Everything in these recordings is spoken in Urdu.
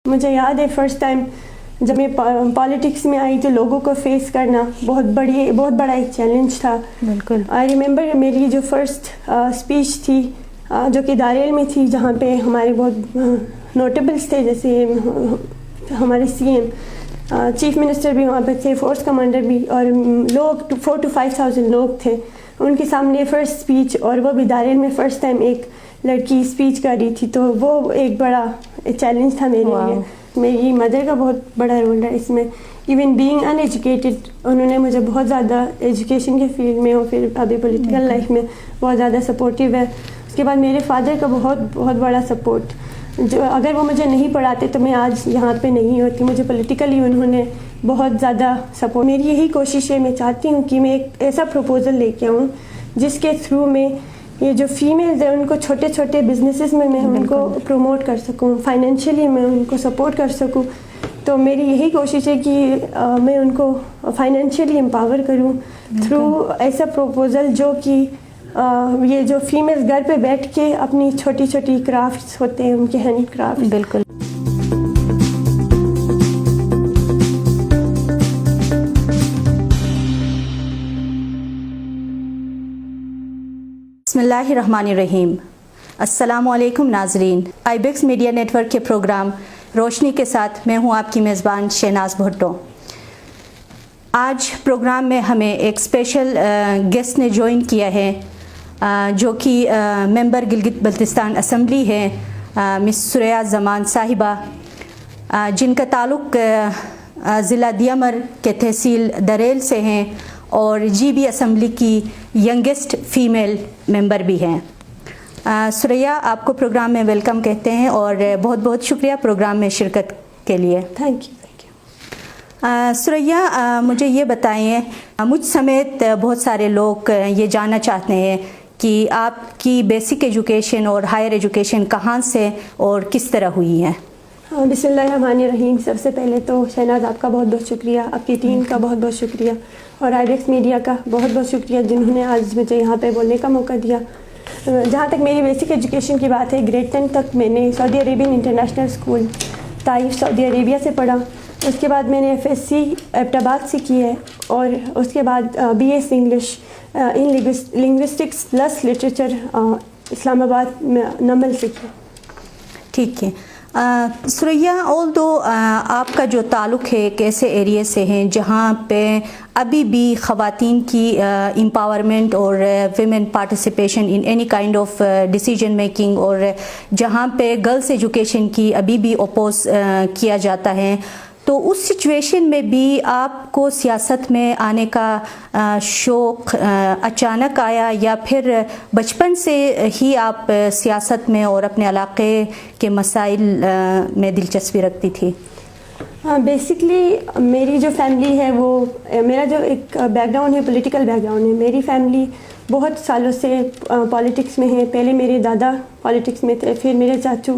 مجھے یاد ہے فرسٹ ٹائم جب میں پالیٹکس میں آئی تو لوگوں کو فیس کرنا بہت بڑا ایک چیلنج تھا. بالکل. آئی ریممبر میری جو فرسٹ اسپیچ تھی جو کہ داریل میں تھی, جہاں پہ ہمارے بہت نوٹیبلس تھے, جیسے ہمارے CM, چیف منسٹر بھی وہاں پہ تھے, فورس کمانڈر بھی, اور لوگ 4,000 to 5,000 لوگ تھے ان کے سامنے فرسٹ اسپیچ, اور وہ بھی داریل میں فرسٹ ٹائم ایک لڑکی اسپیچ کر رہی تھی. تو وہ ایک بڑا چیلنج تھا میرے لیے. میری مدر کا بہت بڑا رول ہے اس میں. ایون بینگ ان ایجوکیٹڈ, انہوں نے مجھے بہت زیادہ ایجوکیشن کے فیلڈ میں اور پھر ابھی پولیٹیکل لائف میں بہت زیادہ سپورٹیو ہے. اس کے بعد میرے فادر کا بہت بڑا سپورٹ, جو اگر وہ مجھے نہیں پڑھاتے تو میں آج یہاں پہ نہیں ہوتی. مجھے پولیٹیکلی انہوں نے بہت زیادہ سپورٹ. میری یہی کوشش ہے, میں چاہتی ہوں کہ میں ایک ایسا پروپوزل لے کے آؤں جس کے تھرو میں یہ جو فیمیلز ہیں ان کو چھوٹے چھوٹے بزنسز میں ان کو پروموٹ کر سکوں, فائنینشلی میں ان کو سپورٹ کر سکوں. تو میری یہی کوشش ہے کہ میں ان کو فائنینشلی امپاور کروں تھرو ایسا پروپوزل جو کہ یہ جو فیمیلز گھر پہ بیٹھ کے اپنی چھوٹی چھوٹی کرافٹس ہوتے ہیں ان کے ہینڈ کرافٹ. بالکل. بسم اللہ الرحمن الرحیم. السلام علیکم ناظرین. IBEX میڈیا نیٹ ورک کے پروگرام روشنی کے ساتھ میں ہوں آپ کی میزبان شہناز بھٹو. آج پروگرام میں ہمیں ایک اسپیشل گیسٹ نے جوائن کیا ہے جو کہ ممبر گلگت بلتستان اسمبلی ہے, مس سریا زمان صاحبہ, جن کا تعلق ضلع دیامر کے تحصیل دریل سے ہیں اور GB اسمبلی کی ینگسٹ فیمیل ممبر بھی ہیں. سریا, آپ کو پروگرام میں ویلکم کہتے ہیں اور بہت بہت شکریہ پروگرام میں شرکت کے لیے. Thank you. سریا, مجھے یہ بتائیں, مجھ سمیت بہت سارے لوگ یہ جاننا چاہتے ہیں کہ آپ کی بیسک ایجوکیشن اور ہائر ایجوکیشن کہاں سے اور کس طرح ہوئی ہے؟ بسم اللہ الرحمن الرحیم. سب سے پہلے تو شہناز آپ کا بہت بہت شکریہ, آپ کی ٹیم کا بہت بہت شکریہ, اور IBEX میڈیا کا بہت بہت شکریہ جنہوں نے آج مجھے یہاں پہ بولنے کا موقع دیا. جہاں تک میری بیسک ایجوکیشن کی بات ہے, گریڈ 10 تک میں نے سعودی عربین انٹرنیشنل اسکول طائف سعودی عربیہ سے پڑھا. اس کے بعد میں نے FSc ایبٹ آباد سے کی ہے, اور اس کے بعد BS انگلش ان لنگوسٹکس پلس لٹریچر اسلام آباد میں نمل سے کی. ٹھیک ہے. سریا, آلدو آپ کا جو تعلق ہے ایک ایسے ایریے سے ہیں جہاں پہ ابھی بھی خواتین کی امپاورمنٹ اور women participation in any kind of decision making, اور جہاں پہ گرلس ایجوکیشن کی ابھی بھی اپوز کیا جاتا ہے, تو اس سچویشن میں بھی آپ کو سیاست میں آنے کا شوق اچانک آیا یا پھر بچپن سے ہی آپ سیاست میں اور اپنے علاقے کے مسائل میں دلچسپی رکھتی تھی؟ بیسکلی میری جو فیملی ہے وہ, میرا جو ایک بیک گراؤنڈ ہے پولیٹیکل بیک گراؤنڈ ہے. میری فیملی بہت سالوں سے پالیٹکس میں ہے. پہلے میرے دادا پالیٹکس میں تھے, پھر میرے چاچو,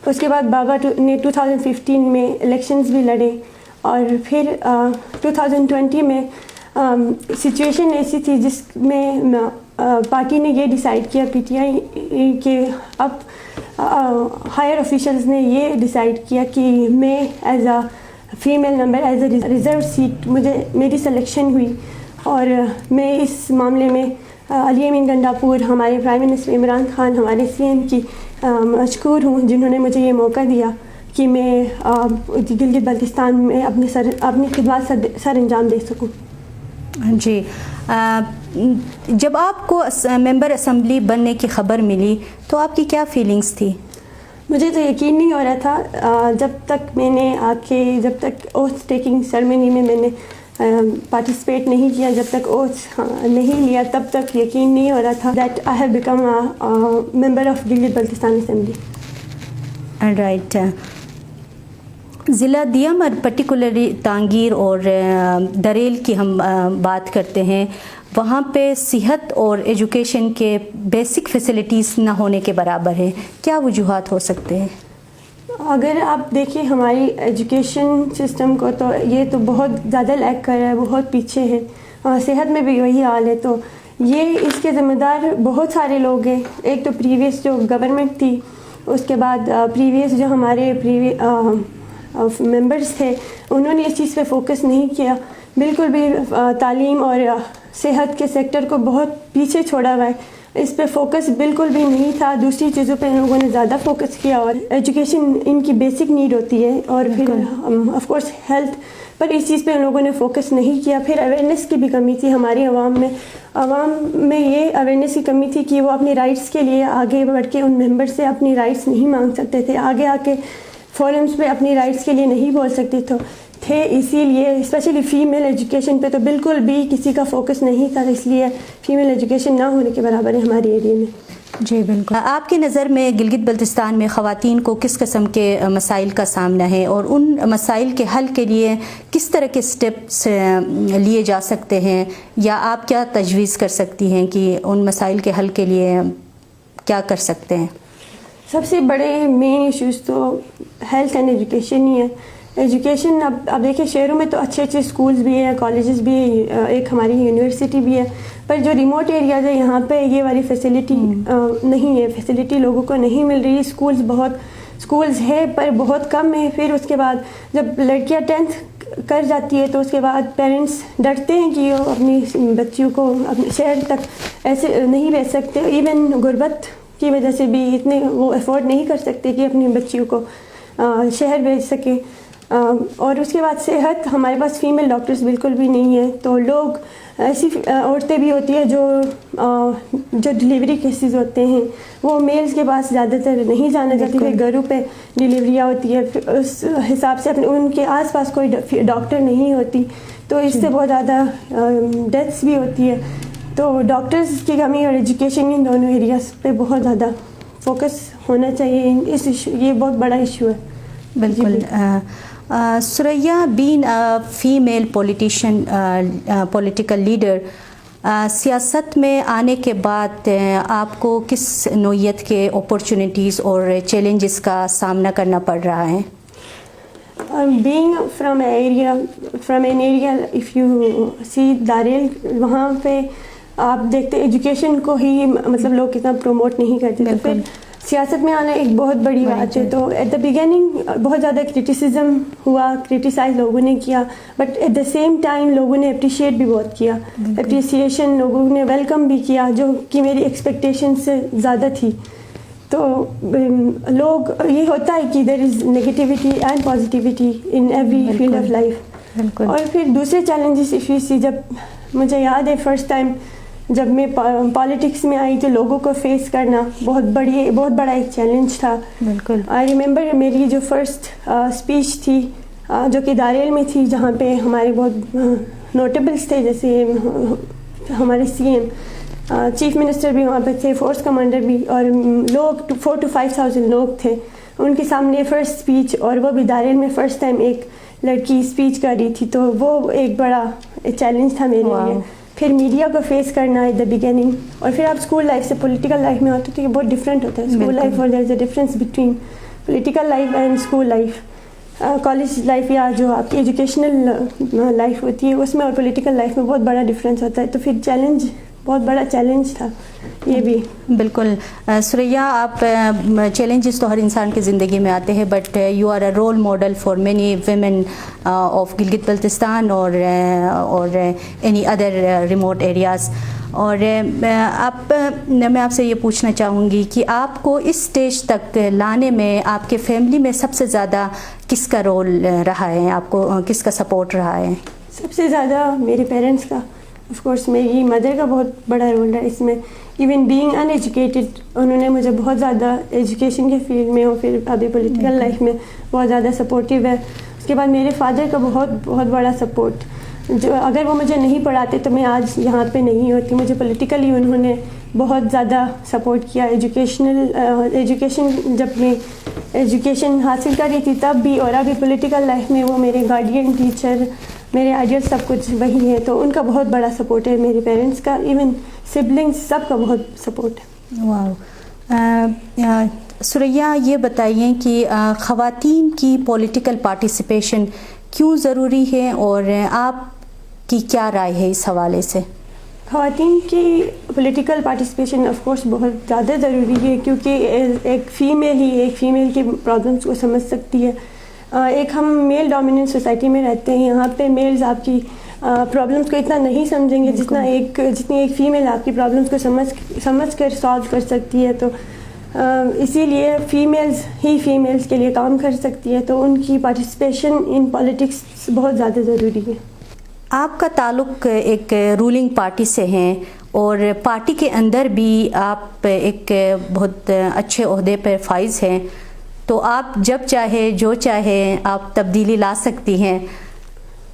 اس کے بعد بابا نے 2015 میں الیکشنز بھی لڑے, اور پھر 2020 میں سچویشن ایسی تھی جس میں پارٹی نے یہ ڈیسائیڈ کیا, PTI, کہ اب ہائر آفیشلز نے یہ ڈیسائیڈ کیا کہ میں as a female member, as a reserve seat میری سلیکشن ہوئی, اور میں اس معاملے میں علی امین گنڈاپور, ہمارے پرائم منسٹر عمران خان, ہمارے CM کی مشکور ہوں جنہوں نے مجھے یہ موقع دیا کہ میں گلگت بلتستان میں اپنی خدمات سر انجام دے سکوں. جی, جب آپ کو ممبر اسمبلی بننے کی خبر ملی تو آپ کی کیا فیلنگز تھی؟ مجھے تو یقین نہیں ہو رہا تھا جب تک میں نے جب تک اوتھ ٹیکنگ سرمنی میں نے پارٹیسپیٹ نہیں کیا, جب تک اوتھ نہیں لیا, تب تک یقین نہیں ہو رہا تھا that I have become member of Gilgit Baltistan assembly. Right. ضلع دیامر پرٹیکولرلی تانگیر اور دریل کی ہم بات کرتے ہیں, وہاں پہ صحت اور ایجوکیشن کے بیسک فیسلٹیز نہ ہونے کے برابر ہے. کیا وجوہات ہو سکتے ہیں؟ اگر آپ دیکھیں ہماری ایجوکیشن سسٹم کو تو یہ تو بہت زیادہ لیک کر رہا ہے, بہت پیچھے ہے. صحت میں بھی وہی حال ہے. تو یہ اس کے ذمہ دار بہت سارے لوگ ہیں. ایک تو پریویس جو گورنمنٹ تھی, اس کے بعد پریویس جو ہمارے ممبرس تھے انہوں نے اس چیز پہ فوکس نہیں کیا بالکل بھی. تعلیم اور صحت کے سیکٹر کو بہت پیچھے چھوڑا ہوا ہے, اس پہ فوکس بالکل بھی نہیں تھا. دوسری چیزوں پہ ان لوگوں نے زیادہ فوکس کیا, اور ایجوکیشن ان کی بیسک نیڈ ہوتی ہے, اور پھر آف کورس ہیلتھ, پر اس چیز پہ ان لوگوں نے فوکس نہیں کیا. پھر اویئرنیس کی بھی کمی تھی ہماری عوام میں یہ اویئرنیس کی کمی تھی کہ وہ اپنی رائٹس کے لیے آگے بڑھ کے ان ممبر سے اپنی رائٹس نہیں مانگ سکتے تھے, آگے آ کے فورمز پہ اپنی رائٹس کے لیے نہیں بول سکتے تھے. اسی لیے اسپیشلی فیمیل ایجوکیشن پہ تو بالکل بھی کسی کا فوکس نہیں تھا, اس لیے فیمیل ایجوکیشن نہ ہونے کے برابر ہے ہمارے ایریا میں. جی بالکل. آپ کی نظر میں گلگت بلتستان میں خواتین کو کس قسم کے مسائل کا سامنا ہے, اور ان مسائل کے حل کے لیے کس طرح کے سٹیپس لیے جا سکتے ہیں, یا آپ کیا تجویز کر سکتی ہیں کہ ان مسائل کے حل کے لیے کیا کر سکتے ہیں؟ سب سے بڑے مین ایشوز تو ہیلتھ اینڈ ایجوکیشن ہی ہے. ایجوکیشن اب دیکھیں شہروں میں تو اچھے اسکولز بھی ہیں, کالجز بھی ہیں, ایک ہماری یونیورسٹی بھی ہے, پر جو ریموٹ ایریاز ہے یہاں پہ یہ والی فیسلٹی نہیں ہے, فیسلٹی لوگوں کو نہیں مل رہی. اسکولز ہے پر بہت کم ہے. پھر اس کے بعد جب لڑکیاں 10th کر جاتی ہے تو اس کے بعد پیرنٹس ڈرتے ہیں کہ وہ اپنی بچیوں کو اپنے شہر تک ایسے نہیں بھیج سکتے. ایون غربت کی وجہ سے بھی اتنے وہ افورڈ نہیں کر سکتے کہ اپنی بچیوں کو شہر بھیج سکے. اور اس کے بعد صحت, ہمارے پاس فیمیل ڈاکٹرز بالکل بھی نہیں ہیں, تو لوگ ایسی عورتیں بھی ہوتی ہیں جو ڈلیوری کیسز ہوتے ہیں وہ میلز کے پاس زیادہ تر نہیں جانا چاہتی, پھر گھروں پہ ڈلیوریاں ہوتی ہے, پھر اس حساب سے ان کے آس پاس کوئی ڈاکٹر نہیں ہوتی, تو اس سے بہت زیادہ ڈیتھس بھی ہوتی ہے. تو ڈاکٹرز کی کمی اور ایجوکیشن ان دونوں ایریاز پہ بہت زیادہ فوکس ہونا چاہیے. یہ بہت بڑا ایشو ہے. بالکل. سریا, بین فیمیل پولیٹیشین پولیٹیکل لیڈر, سیاست میں آنے کے بعد آپ کو کس نوعیت کے اپرچونیٹیز اور چیلنجز کا سامنا کرنا پڑ رہا ہے؟ being from an area if you see داریل, وہاں پہ آپ دیکھتے ایجوکیشن کو ہی مطلب لوگ کتنا پروموٹ نہیں کرتے, تو پھر سیاست میں آنا ایک بہت بڑی بات ہے. تو ایٹ دا بگننگ بہت زیادہ کرٹیسزم ہوا, کرٹیسائز لوگوں نے کیا, but at the same time لوگوں نے اپریشیٹ بھی بہت کیا. اپریسیشن لوگوں نے ویلکم بھی کیا, جو کہ میری ایکسپیکٹیشن سے زیادہ تھی. تو لوگ یہ ہوتا ہے کہ there is negativity and positivity in every field of life. اور پھر دوسرے چیلنجز ایشوز, جب مجھے یاد ہے فرسٹ ٹائم جب میں پالیٹکس میں آئی تو لوگوں کو فیس کرنا بہت بڑا ایک چیلنج تھا. بالکل. آئی ریممبر میری جو فرسٹ اسپیچ تھی جو کہ داریل میں تھی, جہاں پہ ہمارے بہت نوٹیبلس تھے, جیسے ہمارے CM, چیف منسٹر بھی وہاں پہ تھے, فورس کمانڈر بھی, اور لوگ 4,000 to 5,000 لوگ تھے ان کے سامنے فرسٹ اسپیچ, اور وہ بھی داریل میں فرسٹ ٹائم ایک لڑکی اسپیچ کر رہی تھی. تو وہ ایک بڑا چیلنج تھا میرے لیے. پھر میڈیا کو فیس کرنا ایٹ دا بگننگ, اور پھر آپ اسکول لائف سے پولیٹیکل لائف میں آتے تو یہ بہت ڈفرینٹ ہوتا ہے. اسکول لائف اور there is a difference between political life and school life. College life یا جو آپ کی ایجوکیشنل لائف ہوتی ہے اس میں اور پولیٹیکل لائف میں بہت بڑا ڈفرینس ہوتا ہے. تو پھر چیلنج, بہت بڑا چیلنج تھا یہ بھی. بالکل. سریا, آپ چیلنجز تو ہر انسان کی زندگی میں آتے ہیں, but you are a role model for many women of Gilgit Baltistan اور اینی ادر ریموٹ ایریاز. اور میں آپ سے یہ پوچھنا چاہوں گی کہ آپ کو اس اسٹیج تک لانے میں آپ کے فیملی میں سب سے زیادہ کس کا رول رہا ہے, آپ کو کس کا سپورٹ رہا ہے؟ سب سے زیادہ میرے پیرنٹس کا, آف کورس میری مدر کا بہت بڑا رول ہے اس میں. ایون بینگ ان ایجوکیٹڈ, انہوں نے مجھے بہت زیادہ ایجوکیشن کے فیلڈ میں اور پھر ابھی پولیٹیکل لائف میں بہت زیادہ سپورٹیو ہے. اس کے بعد میرے فادر کا بہت بڑا سپورٹ, جو اگر وہ مجھے نہیں پڑھاتے تو میں آج یہاں پہ نہیں ہوتی. مجھے پولیٹیکلی انہوں نے بہت زیادہ سپورٹ کیا. ایجوکیشن جب میں ایجوکیشن حاصل کر رہی تھی تب بھی, اور ابھی پولیٹیکل لائف میں وہ میرے گارڈین, ٹیچر, میرے آئیڈیل سب کچھ وہی ہے. تو ان کا بہت بڑا سپورٹ ہے میرے پیرنٹس کا, ایون سبلنگس سب کا بہت سپورٹ ہے. واو. سریا, یہ بتائیے کہ خواتین کی پولیٹیکل پارٹیسپیشن کیوں ضروری ہے, اور آپ کی کیا رائے ہے اس حوالے سے؟ خواتین کی پولیٹیکل پارٹیسپیشن آف کورس بہت زیادہ ضروری ہے, کیونکہ ایک فیمیل کی پرابلمس کو سمجھ سکتی ہے. ایک ہم میل ڈومیننٹ سوسائٹی میں رہتے ہیں. یہاں پہ میلز آپ کی پرابلمس کو اتنا نہیں سمجھیں گے جتنی ایک فیمیل آپ کی پرابلمس کو سمجھ کر سالو کر سکتی ہے. تو اسی لیے فیمیلز کے لیے کام کر سکتی ہے, تو ان کی پارٹیسپیشن ان پالیٹکس بہت زیادہ ضروری ہے. آپ کا تعلق ایک رولنگ پارٹی سے ہیں اور پارٹی کے اندر بھی آپ ایک بہت اچھے عہدے پر فائز ہیں, تو آپ جب چاہے جو چاہے آپ تبدیلی لا سکتی ہیں.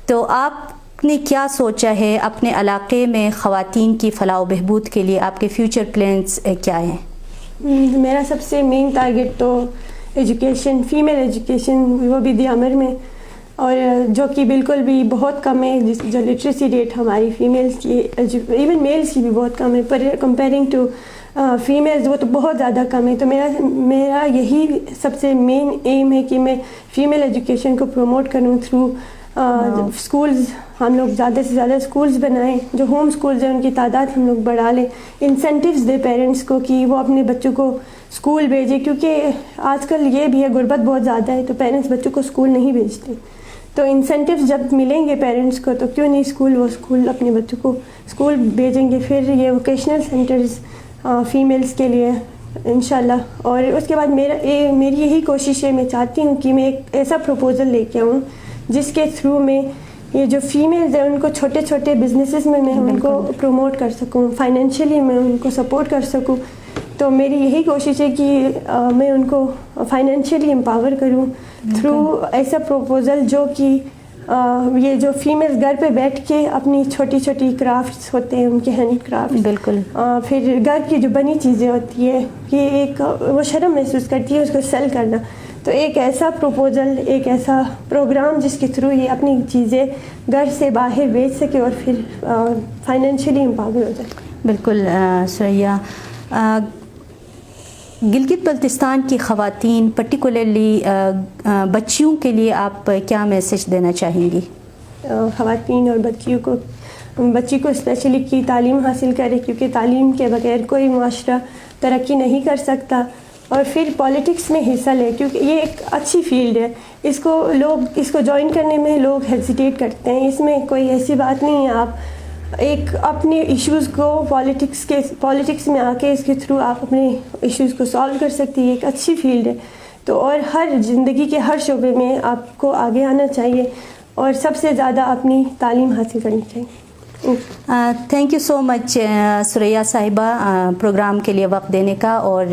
تو آپ نے کیا سوچا ہے اپنے علاقے میں خواتین کی فلاح و بہبود کے لیے؟ آپ کے فیوچر پلانس کیا ہیں؟ میرا سب سے مین ٹارگیٹ تو ایجوکیشن, فیمیل ایجوکیشن, وہ بھی دیامر میں, اور جو کہ بالکل بھی بہت کم ہے. جو لٹریسی ریٹ ہماری فیمیلز کی, ایون میلز کی بھی بہت کم ہے, پر کمپیرنگ ٹو فیمیلز وہ تو بہت زیادہ کم ہے. تو میرا یہی سب سے مین ایم ہے کہ میں فیمیل ایجوکیشن کو پروموٹ کروں تھرو اسکولز. ہم لوگ زیادہ سے زیادہ اسکولز بنائیں, جو ہوم اسکولز ہیں ان کی تعداد ہم لوگ بڑھا لیں, انسینٹیوز دیں پیرنٹس کو کہ وہ اپنے بچوں کو اسکول بھیجیں, کیونکہ آج کل یہ بھی ہے غربت بہت زیادہ ہے, تو پیرنٹس بچوں کو اسکول نہیں بھیجتے. تو انسینٹیوز جب ملیں گے پیرنٹس کو تو کیوں نہیں وہ اسکول اپنے بچوں کو اسکول بھیجیں گے. پھر یہ ووکیشنل سینٹرز فیمیلز کے لیے انشاءاللہ. اور اس کے بعد میری یہی کوشش ہے, میں چاہتی ہوں کہ میں ایک ایسا پروپوزل لے کے آؤں جس کے تھرو میں یہ جو فیمیلز ہیں ان کو چھوٹے چھوٹے بزنسز میں ان کو پروموٹ کر سکوں, فائنینشلی میں ان کو سپورٹ کر سکوں. تو میری یہی کوشش ہے کہ میں ان کو فائنینشلی امپاور کروں تھرو ایسا پروپوزل جو کہ یہ جو فیمیلز گھر پہ بیٹھ کے اپنی چھوٹی چھوٹی کرافٹس ہوتے ہیں ان کے ہینڈ کرافٹ, بالکل, پھر گھر کی جو بنی چیزیں ہوتی ہے کہ ایک وہ شرم محسوس کرتی ہے اس کو سیل کرنا. تو ایک ایسا پروپوزل, ایک ایسا پروگرام جس کے تھرو یہ اپنی چیزیں گھر سے باہر بیچ سکے اور پھر فائنینشلی امپاور ہو جائے. بالکل. سریا, گلگت بلتستان کی خواتین پرٹیکولرلی بچیوں کے لیے آپ کیا میسج دینا چاہیں گی؟ خواتین اور بچی کو اسپیشلی کی تعلیم حاصل کرے, کیونکہ تعلیم کے بغیر کوئی معاشرہ ترقی نہیں کر سکتا. اور پھر پالیٹکس میں حصہ لے, کیونکہ یہ ایک اچھی فیلڈ ہے. اس کو جوائن کرنے میں لوگ ہیزیٹیٹ کرتے ہیں. اس میں کوئی ایسی بات نہیں ہے. آپ ایک اپنے ایشوز کو پالیٹکس میں آ کے اس کے تھرو آپ اپنے ایشوز کو سالو کر سکتی ہے. ایک اچھی فیلڈ ہے. تو اور ہر زندگی کے ہر شعبے میں آپ کو آگے آنا چاہیے اور سب سے زیادہ اپنی تعلیم حاصل کرنی چاہیے. تھینک یو سو مچ سریا صاحبہ, پروگرام کے لیے وقت دینے کا اور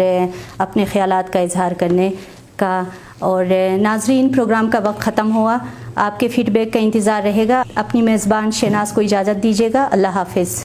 اپنے خیالات کا اظہار کرنے کا. اور ناظرین, پروگرام کا وقت ختم ہوا. آپ کے فیڈ بیک کا انتظار رہے گا. اپنی میزبان شہناز کو اجازت دیجیے گا. اللہ حافظ.